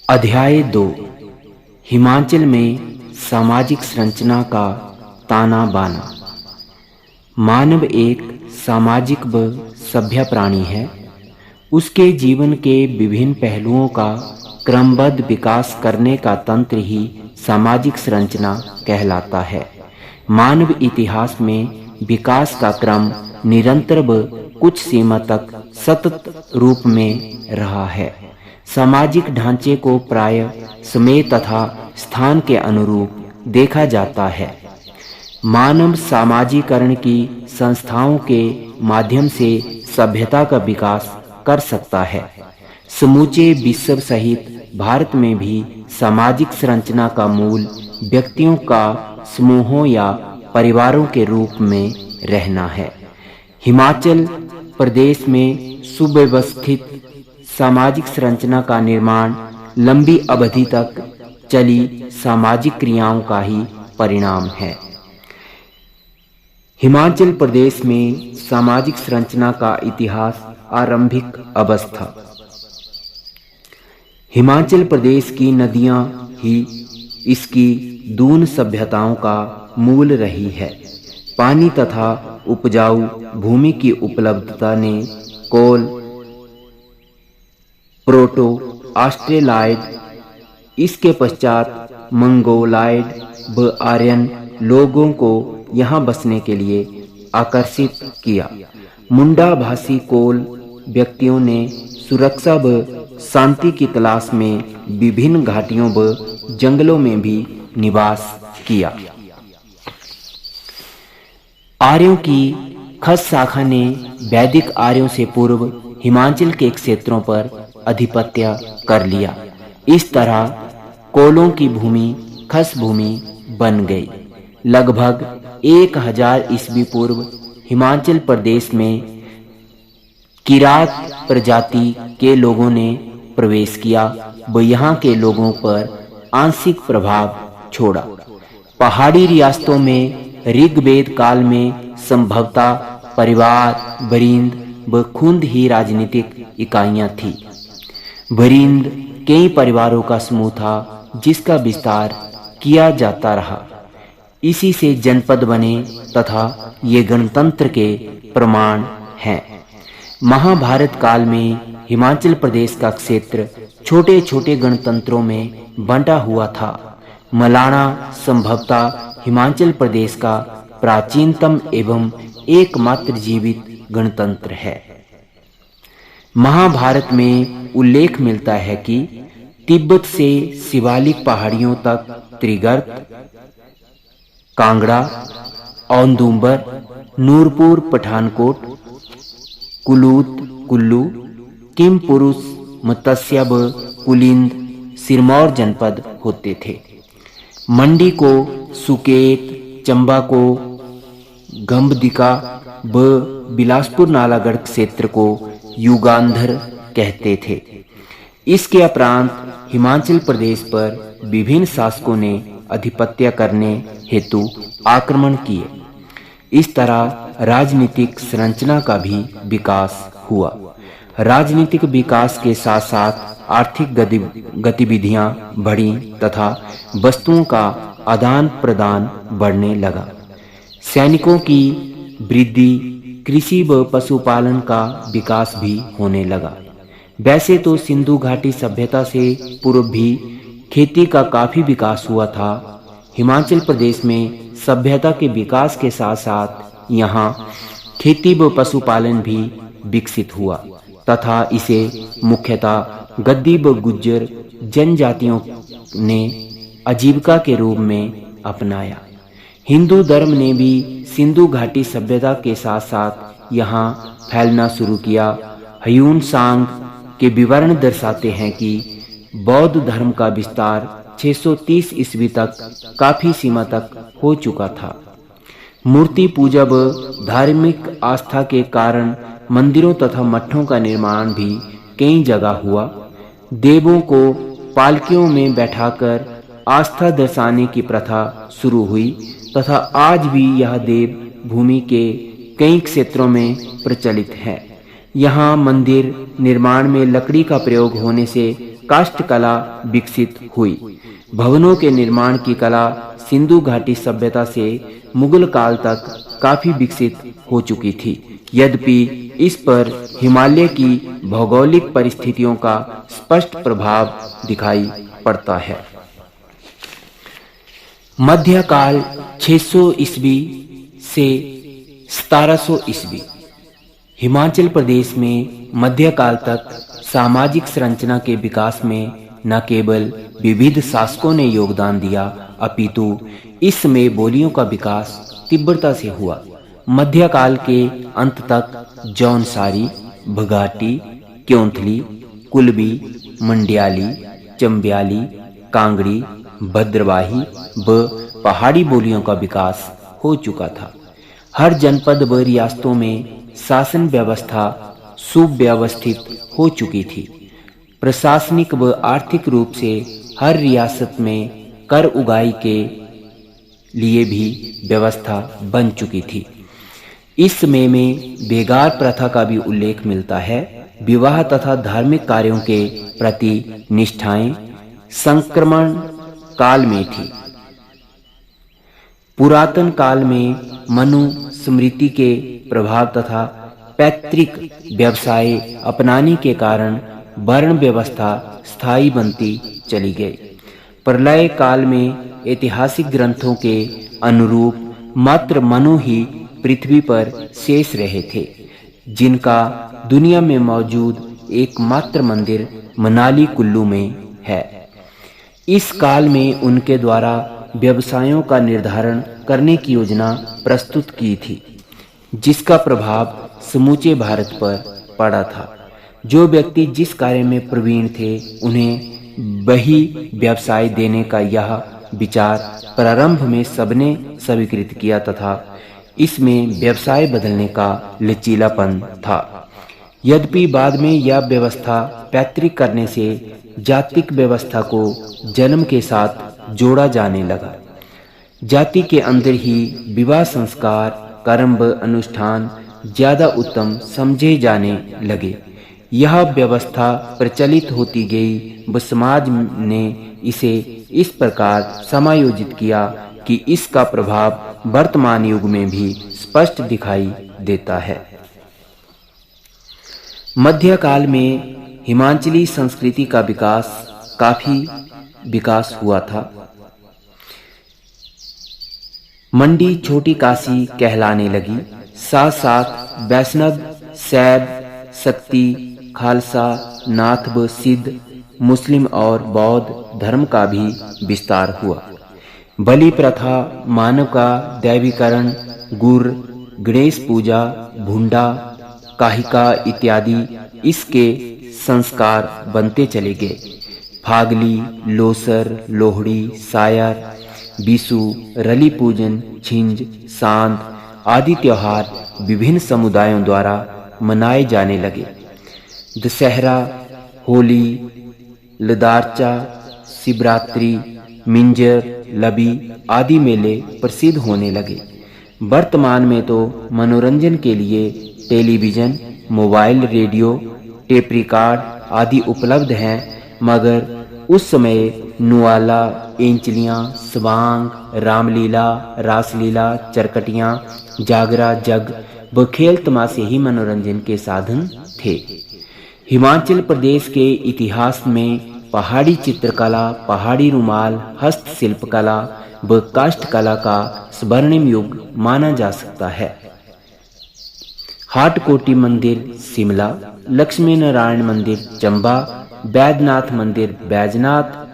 अध्याय 2। हिमाचल में सामाजिक संरचना का ताना बाना। मानव एक सामाजिक व सभ्य प्राणी है। उसके जीवन के विभिन्न पहलुओं का क्रमबद्ध विकास करने का तंत्र ही सामाजिक संरचना कहलाता है। मानव इतिहास में विकास का क्रम निरंतर व कुछ सीमा तक सतत रूप में रहा है। सामाजिक ढांचे को प्राय समय तथा स्थान के अनुरूप देखा जाता है। मानव सामाजिकरण की संस्थाओं के माध्यम से सभ्यता का विकास कर सकता है। समूचे विश्व सहित भारत में भी सामाजिक संरचना का मूल व्यक्तियों का समूहों या परिवारों के रूप में रहना है। हिमाचल प्रदेश में सुव्यवस्थित सामाजिक संरचना का निर्माण लंबी अवधि तक चली सामाजिक क्रियाओं का ही परिणाम है। हिमाचल प्रदेश में सामाजिक संरचना का इतिहास आरंभिक अवस्था। हिमाचल प्रदेश की नदियां ही इसकी दून सभ्यताओं का मूल रही है। पानी तथा उपजाऊ भूमि की उपलब्धता ने कोल, प्रोटो ऑस्ट्रेलॉयड, इसके पश्चात मंगोलॉयड व आर्यन लोगों को यहाँ बसने के लिए आकर्षित किया। मुंडा भाषी कोल व्यक्तियों ने सुरक्षा व शांति की तलाश में विभिन्न घाटियों व जंगलों में भी निवास किया। आर्यों की खस शाखा ने वैदिक आर्यों से पूर्व हिमाचल के क्षेत्रों पर आधिपत्य कर लिया। इस तरह कोलों की भूमि खस भूमि बन गई। लगभग 1000 ईस्वी पूर्व हिमाचल प्रदेश में किरात प्रजाति के लोगों ने प्रवेश किया व यहाँ के लोगों पर आंशिक प्रभाव छोड़ा। पहाड़ी रियासतों में ऋग्वेद काल में संभवतः परिवार, वरिंद व खुंद ही राजनीतिक इकाइयां थीं। वरिंद कई परिवारों का समूह था जिसका विस्तार किया जाता रहा। इसी से जनपद बने तथा ये गणतंत्र के प्रमाण हैं। महाभारत काल में हिमाचल प्रदेश का क्षेत्र छोटे छोटे गणतंत्रों में बंटा हुआ था। मलाना संभवतः हिमाचल प्रदेश का प्राचीनतम एवं एकमात्र जीवित गणतंत्र है। महाभारत में उल्लेख मिलता है कि तिब्बत से शिवालिक पहाड़ियों तक त्रिगर्त, कांगड़ा, औदुंबर, नूरपुर, पठानकोट, कुलूत, कुल्लू, किम पुरुष, मत्स्य व कुलिंद सिरमौर जनपद होते थे। मंडी को सुकेत, चंबा को गंबदिका व बिलासपुर नालागढ़ क्षेत्र को युगांधर कहते थे। इसके उपरांत हिमाचल प्रदेश पर विभिन्न शासकों ने आधिपत्य करने हेतु आक्रमण किए। इस तरह राजनीतिक संरचना का भी विकास हुआ। राजनीतिक विकास के साथ साथ आर्थिक गतिविधियां बढ़ी तथा वस्तुओं का आदान प्रदान बढ़ने लगा। सैनिकों की वृद्धि, कृषि व पशुपालन का विकास भी होने लगा। वैसे तो सिंधु घाटी सभ्यता से पूर्व भी खेती का काफी विकास हुआ था। हिमाचल प्रदेश में सभ्यता के विकास के साथ साथ यहाँ खेती व पशुपालन भी विकसित हुआ तथा इसे मुख्यतः गद्दी व गुज्जर जनजातियों ने आजीविका के रूप में अपनाया। हिंदू धर्म ने भी सिंधु घाटी सभ्यता के साथ साथ यहाँ फैलना शुरू किया। ह्यून सांग के विवरण दर्शाते हैं कि बौद्ध धर्म का विस्तार 630 ईस्वी तक काफी सीमा तक हो चुका था। मूर्ति पूजा व धार्मिक आस्था के कारण मंदिरों तथा मठों का निर्माण भी कई जगह हुआ। देवों को पालकियों में बैठाकर आस्था दर्शाने की प्रथा शुरू हुई तथा आज भी यह देव भूमि के कई क्षेत्रों में प्रचलित है। यहाँ मंदिर निर्माण में लकड़ी का प्रयोग होने से काष्ठ कला विकसित हुई। भवनों के निर्माण की कला सिंधु घाटी सभ्यता से मुगल काल तक काफी विकसित हो चुकी थी। यद्यपि इस पर हिमालय की भौगोलिक परिस्थितियों का स्पष्ट प्रभाव दिखाई पड़ता है। मध्यकाल 600 ईस्वी से 1700 ईस्वी। हिमाचल प्रदेश में मध्यकाल तक सामाजिक संरचना के विकास में न केवल विविध शासकों ने योगदान दिया, अपितु इसमें बोलियों का विकास तीव्रता से हुआ। मध्यकाल के अंत तक जौनसारी, भगाटी, क्योंथली, कुल्बी, मंड्याली, चंब्याली, कांगड़ी, भद्रवाही व पहाड़ी बोलियों का विकास हो चुका था। हर जनपद व रियासतों में शासन व्यवस्था सुव्यवस्थित हो चुकी थी। प्रशासनिक व आर्थिक रूप से हर रियासत में कर उगाही के लिए भी व्यवस्था बन चुकी थी। इस समय में बेगार प्रथा का भी उल्लेख मिलता है। विवाह तथा धार्मिक कार्यों के प्रति निष्ठाएं संक्रमण काल में थी। पुरातन काल में मनु स्मृति के प्रभाव तथा पैतृक व्यवसाय अपनाने के कारण वर्ण व्यवस्था स्थायी बनती चली गई। प्रलय काल में ऐतिहासिक ग्रंथों के अनुरूप मात्र मनु ही पृथ्वी पर शेष रहे थे, जिनका दुनिया में मौजूद एकमात्र मंदिर मनाली कुल्लू में है। इस काल में उनके द्वारा व्यवसायों का निर्धारण करने की योजना प्रस्तुत की थी, जिसका प्रभाव समूचे भारत पर पड़ा था। जो व्यक्ति जिस कार्य में प्रवीण थे, उन्हें वही व्यवसाय देने का यह विचार प्रारंभ में सबने स्वीकृत किया तथा इसमें व्यवसाय बदलने का लचीलापन था। यद्यपि बाद में यह व्यवस्था पैतृक करने से जातिक व्यवस्था को जन्म के साथ जोड़ा जाने लगा। जाति के अंदर ही विवाह संस्कार, कर्म व अनुष्ठान ज्यादा उत्तम समझे जाने लगे। यह व्यवस्था प्रचलित होती गई व समाज ने इसे इस प्रकार समायोजित किया कि इसका प्रभाव वर्तमान युग में भी स्पष्ट दिखाई देता है। मध्यकाल में हिमाचली संस्कृति का काफी विकास हुआ था। मंडी छोटी काशी कहलाने लगी। साथ साथ वैष्णव, शैव, शक्ति, खालसा, नाथ व सिद्ध, मुस्लिम और बौद्ध धर्म का भी विस्तार हुआ। बलि प्रथा, मानव का दैवीकरण, गुर, गणेश पूजा, भुंडा, काहिका इत्यादि इसके संस्कार बनते चले गए। फागली, लोसर, लोहड़ी, सायर, बिशु, रली पूजन, छिंज, सांत आदि त्योहार विभिन्न समुदायों द्वारा मनाए जाने लगे। दशहरा, होली, लदारचा, शिवरात्रि, मिंजर, लबी आदि मेले प्रसिद्ध होने लगे। वर्तमान में तो मनोरंजन के लिए television, mobile, radio, tape record आदि उपलब्ध हैं, मगर उस समय नुआला, एंचलियां, स्वांग, रामलीला, रासलीला, चरकटियां, जागरा, जग व खेल तमाशे ही मनोरंजन के साधन थे। हिमाचल प्रदेश के इतिहास में पहाड़ी चित्रकला, पहाड़ी रुमाल, हस्तशिल्प कला व काष्ठ कला का स्वर्णिम युग माना जा सकता है। हाटकोटी मंदिर शिमला, लक्ष्मी नारायण मंदिर चंबा, बैद्यनाथ मंदिर बैजनाथ,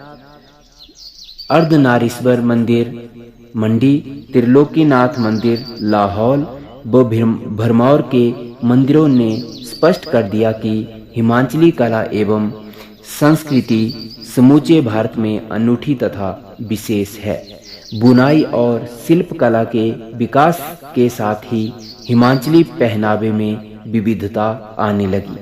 अर्धनारीश्वर मंदिर मंडी, त्रिलोकीनाथ मंदिर लाहौल व भरमौर के मंदिरों ने स्पष्ट कर दिया कि हिमाचली कला एवं संस्कृति समूचे भारत में अनूठी तथा विशेष है। बुनाई और शिल्प कला के विकास के साथ ही हिमाचली पहनावे में विविधता आने लगी।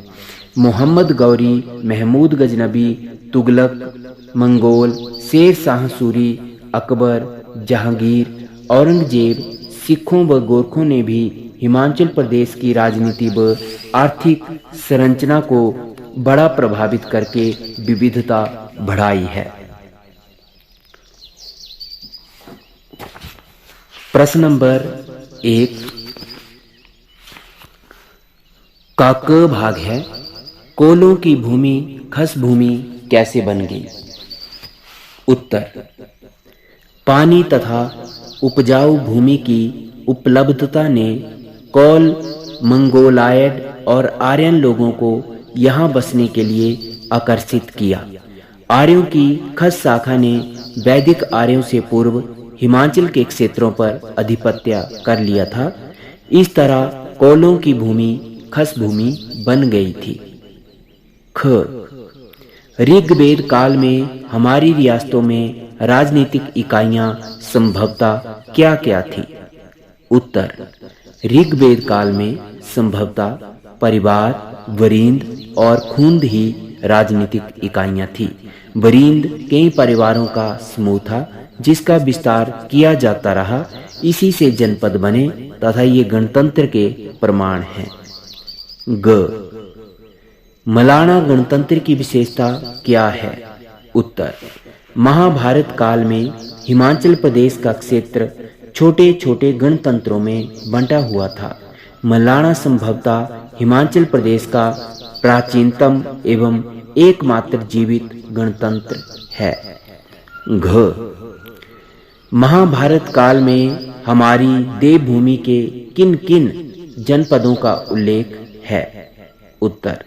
मोहम्मद गौरी, महमूद गजनबी, तुगलक, मंगोल, शेर शाह सूरी, अकबर, जहांगीर, औरंगजेब, सिखों व गोरखों ने भी हिमाचल प्रदेश की राजनीति व आर्थिक संरचना को बड़ा प्रभावित करके विविधता बढ़ाई है। प्रश्न नंबर 1 का क भाग है, कोलों की भूमि खस भूमि कैसे बन गई? उत्तर, पानी तथा उपजाऊ भूमि की उपलब्धता ने कोल, मंगोलायड और आर्यन लोगों को यहाँ बसने के लिए आकर्षित किया। आर्यों की खस शाखा ने वैदिक आर्यों से पूर्व हिमाचल के क्षेत्रों पर अधिपत्य कर लिया था। इस तरह कोलों की भूमि खस भूमि बन गई थी। ख, ऋग्वेद काल में हमारी रियासतों में राजनीतिक इकाइयां संभवतः क्या क्या थी? उत्तर, ऋग्वेद काल में संभवतः परिवार, वरिंद और खुंद ही राजनीतिक इकाइयां थी। वरिंद कई परिवारों का समूह था जिसका विस्तार किया जाता रहा। इसी से जनपद बने तथा ये गणतंत्र के प्रमाण हैं। ग, मलाना गणतंत्र की विशेषता क्या है? उत्तर, महाभारत काल में हिमाचल प्रदेश का क्षेत्र छोटे छोटे गणतंत्रों में बंटा हुआ था। मलाना संभवतः हिमाचल प्रदेश का प्राचीनतम एवं एकमात्र जीवित गणतंत्र है। घ, महाभारत काल में हमारी देवभूमि के किन किन जनपदों का उल्लेख है? उत्तर,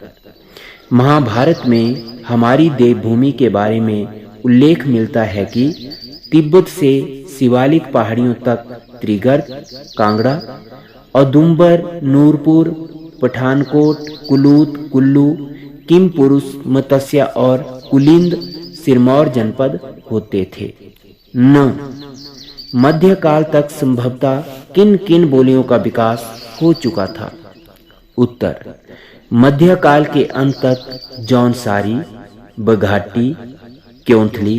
महाभारत में हमारी देवभूमि के बारे में उल्लेख मिलता है कि तिब्बत से शिवालिक पहाड़ियों तक त्रिगर्त, कांगड़ा, औदुंबर, नूरपुर, पठानकोट, कुलूत, कुल्लू, किमपुरुष, मत्स्य और कुलिंद सिरमौर जनपद होते थे। न, मध्यकाल तक संभवतः किन किन बोलियों का विकास हो चुका था? उत्तर, मध्यकाल के अंत तक जौनसारी, बघाटी, क्योंथली,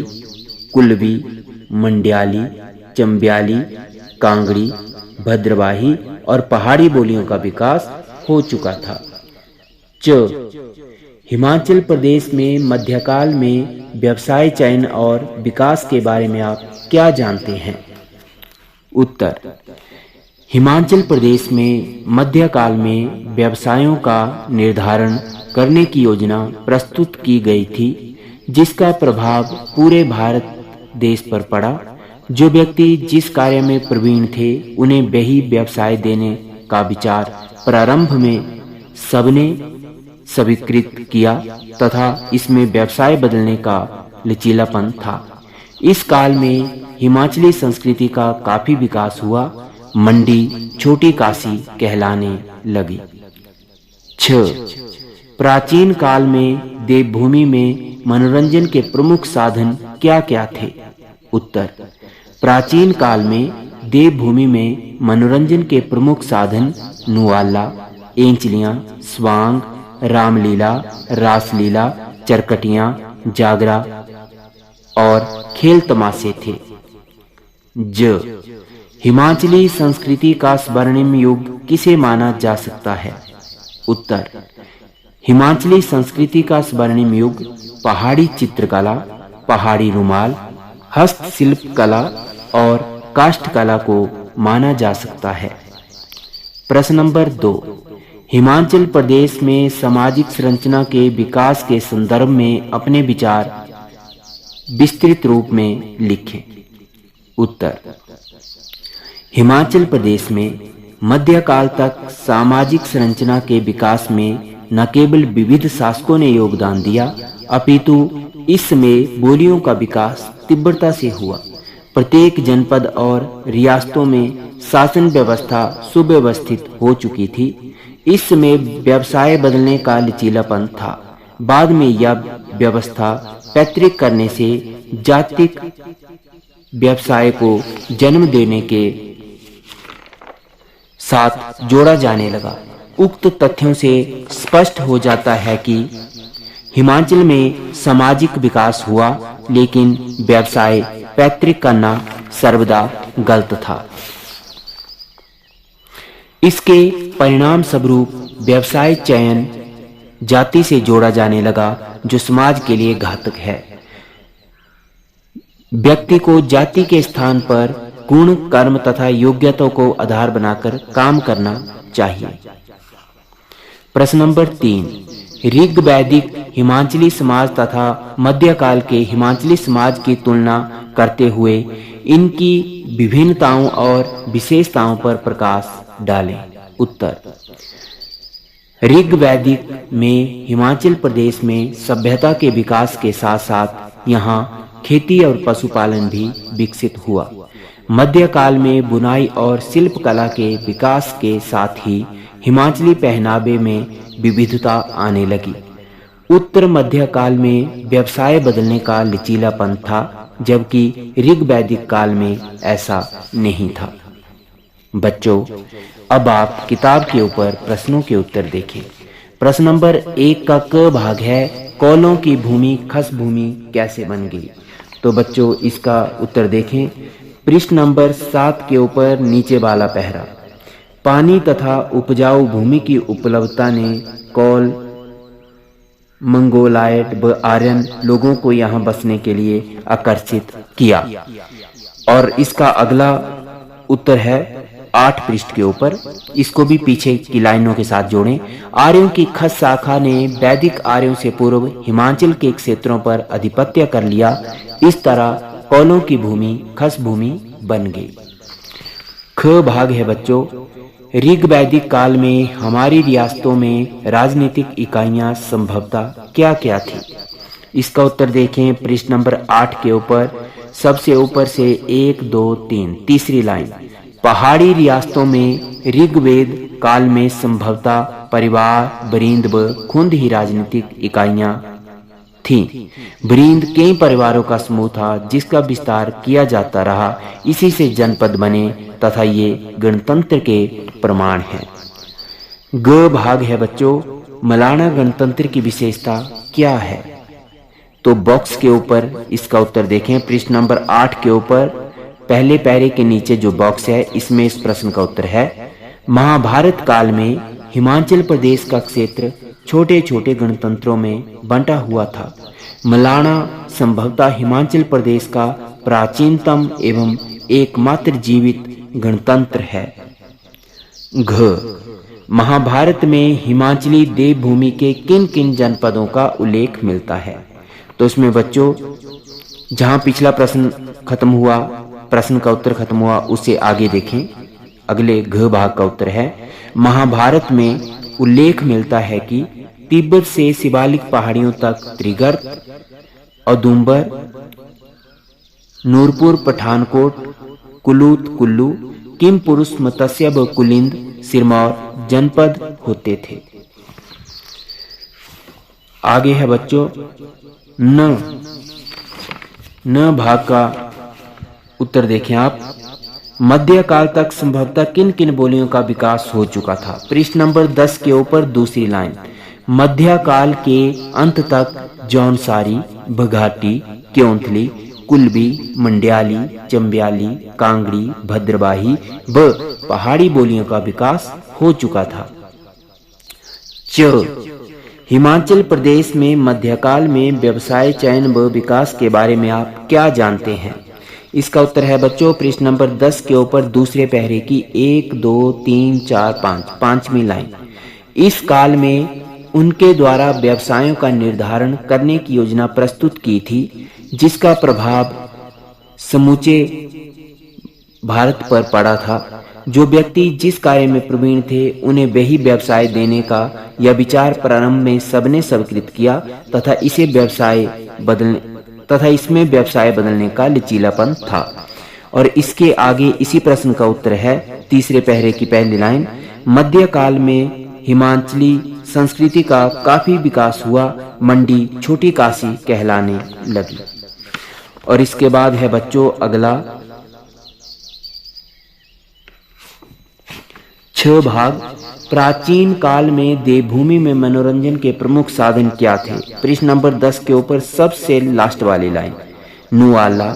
कुल्वी, मंड्याली, चंब्याली, कांगड़ी, भद्रवाही और पहाड़ी बोलियों का विकास हो चुका था। च, हिमाचल प्रदेश में मध्यकाल में व्यवसाय चयन और विकास के बारे में आप क्या जानते हैं? उत्तर, हिमाचल प्रदेश में मध्यकाल में व्यवसायों का निर्धारण करने की योजना प्रस्तुत की गई थी, जिसका प्रभाव पूरे भारत देश पर पड़ा। जो व्यक्ति जिस कार्य में प्रवीण थे उन्हें वही व्यवसाय देने का विचार प्रारंभ में सबने स्वीकृत किया तथा इसमें व्यवसाय बदलने का लचीलापन था। इस काल में हिमाचली संस्कृति का काफी विकास हुआ। मंडी छोटी काशी कहलाने लगी। 6, प्राचीन काल में देवभूमि में मनोरंजन के प्रमुख साधन क्या क्या थे? उत्तर, प्राचीन काल में देवभूमि में मनोरंजन के प्रमुख साधन नुआला, एंचलियां, स्वांग, रामलीला, रासलीला, चरकटियां, जागरा और खेल तमाशे थे। ज, हिमाचली संस्कृति का स्वर्णिम युग किसे माना जा सकता है? उत्तर, हिमाचली संस्कृति का स्वर्णिम युग पहाड़ी चित्रकला, पहाड़ी रुमाल, हस्तशिल्प कला और काष्ठ कला को माना जा सकता है। प्रश्न नंबर 2, हिमाचल प्रदेश में सामाजिक संरचना के विकास के संदर्भ में अपने विचार विस्तृत रूप में लिखें। उत्तर, हिमाचल प्रदेश में मध्यकाल तक सामाजिक संरचना के विकास में न केवल विविध शासकों ने योगदान दिया, अपितु इसमें बोलियों का विकास तीव्रता से हुआ। प्रत्येक जनपद और रियासतों में शासन व्यवस्था सुव्यवस्थित हो चुकी थी। इसमें व्यवसाय बदलने का लचीलापन था। बाद में यह व्यवस्था पैतृक करने से जातिक व्यवसाय को जन्म देने के साथ जोड़ा जाने लगा। उक्त तथ्यों से स्पष्ट हो जाता है कि हिमाचल में सामाजिक विकास हुआ, लेकिन व्यवसाय पैतृक करना सर्वदा गलत था। इसके परिणाम स्वरूप व्यवसाय चयन जाति से जोड़ा जाने लगा, जो समाज के लिए घातक है। व्यक्ति को जाति के स्थान पर गुण, कर्म तथा योग्यता को आधार बनाकर काम करना चाहिए। प्रश्न नंबर 3, ऋग वैदिक हिमाचली समाज तथा मध्यकाल के हिमाचली समाज की तुलना करते हुए इनकी विभिन्नताओं और विशेषताओं पर प्रकाश डालें। उत्तर, ऋग वैदिक में हिमाचल प्रदेश में सभ्यता के विकास के साथ साथ यहाँ खेती और पशुपालन भी विकसित हुआ। मध्यकाल में बुनाई और शिल्पकला के विकास के साथ ही हिमाचली पहनावे में विविधता आने लगी। उत्तर मध्यकाल में व्यवसाय बदलने का लचीलापन था, जबकि ऋग वैदिक काल में ऐसा नहीं था। बच्चों, अब आप किताब के ऊपर प्रश्नों के उत्तर देखें। प्रश्न नंबर 1 का क भाग है, कौलों की भूमि खस भूमि कैसे बन गई। तो बच्चों, इसका उत्तर देखें। पृष्ठ नंबर 7 के ऊपर नीचे वाला पहरा, पानी तथा उपजाऊ भूमि की उपलब्धता ने कौल, मंगोलायट व आर्यन लोगों को यहाँ बसने के लिए आकर्षित किया। और इसका अगला उत्तर है 8 पृष्ठ के ऊपर, इसको भी पीछे की लाइनों के साथ जोड़ें। आर्यों की खस शाखा ने वैदिक आर्यों से पूर्व हिमाचल के क्षेत्रों पर आधिपत्य कर लिया। इस तरह कौलों की भूमि खस भूमि बन गई। ख भाग है बच्चों, ऋग वैदिक काल में हमारी रियासतों में राजनीतिक इकाइयां संभवतः क्या क्या थी। इसका उत्तर देखें। पृष्ठ नंबर 8 के ऊपर सबसे ऊपर से 1, 2, 3 तीसरी लाइन, पहाड़ी रियासतों में ऋग्वेद काल में संभवतः परिवार, वृंद व खुंद ही राजनीतिक इकाइयां थीं। वृंद कई परिवारों का समूह था जिसका विस्तार किया जाता रहा, इसी से जनपद बने तथा ये गणतंत्र के प्रमाण हैं। ग भाग है बच्चों, मलाना गणतंत्र की विशेषता क्या है। तो बॉक्स के ऊपर इसका उत्तर देखें। पृष्ठ नंबर 8 के ऊपर पहले पैरे के नीचे जो बॉक्स है, इसमें इस प्रश्न का उत्तर है, महाभारत काल में हिमाचल प्रदेश का क्षेत्र छोटे छोटे गणतंत्रों में बंटा हुआ था। मलाना संभवतः हिमाचल प्रदेश का प्राचीनतम एवं एकमात्र जीवित गणतंत्र है। घ, महाभारत में हिमाचली देवभूमि के किन किन जनपदों का उल्लेख मिलता है। तो इसमें बच्चों, जहां पिछला प्रश्न खत्म हुआ, प्रश्न का उत्तर खत्म हुआ, उससे आगे देखें। अगले घ भाग का उत्तर है, महाभारत में उल्लेख मिलता है कि तिब्बत से शिवालिक पहाड़ियों तक त्रिगर्त, औदुंबर, नूरपुर, पठानकोट, कुलूत, कुल्लू, किम पुरुष, मत्स्य व कुलिंद, सिरमौर जनपद होते थे। आगे है बच्चों न भाग का उत्तर देखें आप। मध्यकाल तक संभवतः किन किन बोलियों का विकास हो चुका था। पृष्ठ नंबर 10 के ऊपर दूसरी लाइन, मध्यकाल के अंत तक जौनसारी, बघाटी, क्योंथली, कुल्बी, मंड्याली, चंब्याली, कांगड़ी, भद्रवाही व पहाड़ी बोलियों का विकास हो चुका था। च, हिमाचल प्रदेश में मध्यकाल में व्यवसाय चयन व विकास के बारे में आप क्या जानते हैं। इसका उत्तर है बच्चों, पृष्ठ नंबर 10 के ऊपर दूसरे पहरे की 1, 2, 3, 4, 5 पांचवी लाइन, इस काल में उनके द्वारा व्यवसायों का निर्धारण करने की योजना प्रस्तुत की थी, जिसका प्रभाव समूचे भारत पर पड़ा था। जो व्यक्ति जिस कार्य में प्रवीण थे उन्हें वही व्यवसाय देने का यह विचार प्रारंभ में सबने स्वीकृत किया तथा इसमें व्यवसाय बदलने का लचीलापन था। और इसके आगे इसी प्रश्न का उत्तर है तीसरे पहरे की पहली लाइन, मध्यकाल में हिमाचली संस्कृति का काफी विकास हुआ, मंडी छोटी काशी कहलाने लगी। और इसके बाद है बच्चों अगला 6 भाग, प्राचीन काल में देवभूमि में मनोरंजन के प्रमुख साधन क्या थे। पृष्ठ नंबर 10 के ऊपर सबसे लास्ट वाली लाइन, नुआला,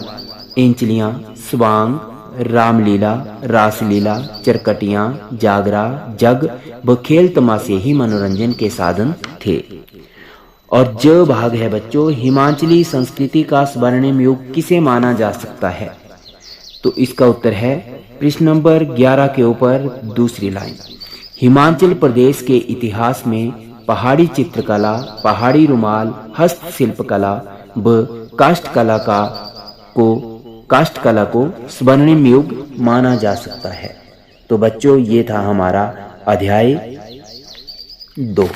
एंचलियां, स्वांग, रामलीला, रासलीला, चरकटियां, जागरा, जग व खेल तमाशे ही मनोरंजन के साधन थे। और जो भाग है बच्चों, हिमाचली संस्कृति का स्वर्णिम युग किसे माना जा सकता है? तो इसका उत्तर है प्रश्न नंबर 11 के ऊपर दूसरी लाइन। हिमाचल प्रदेश के इतिहास में पहाड़ी चित्रकला, पहाड़ी रुमाल, हस्तशिल्प कला व काष्ठकला को स्वर्णिम युग माना जा सकता है। तो बच्चों ये था हमारा अध्याय 2।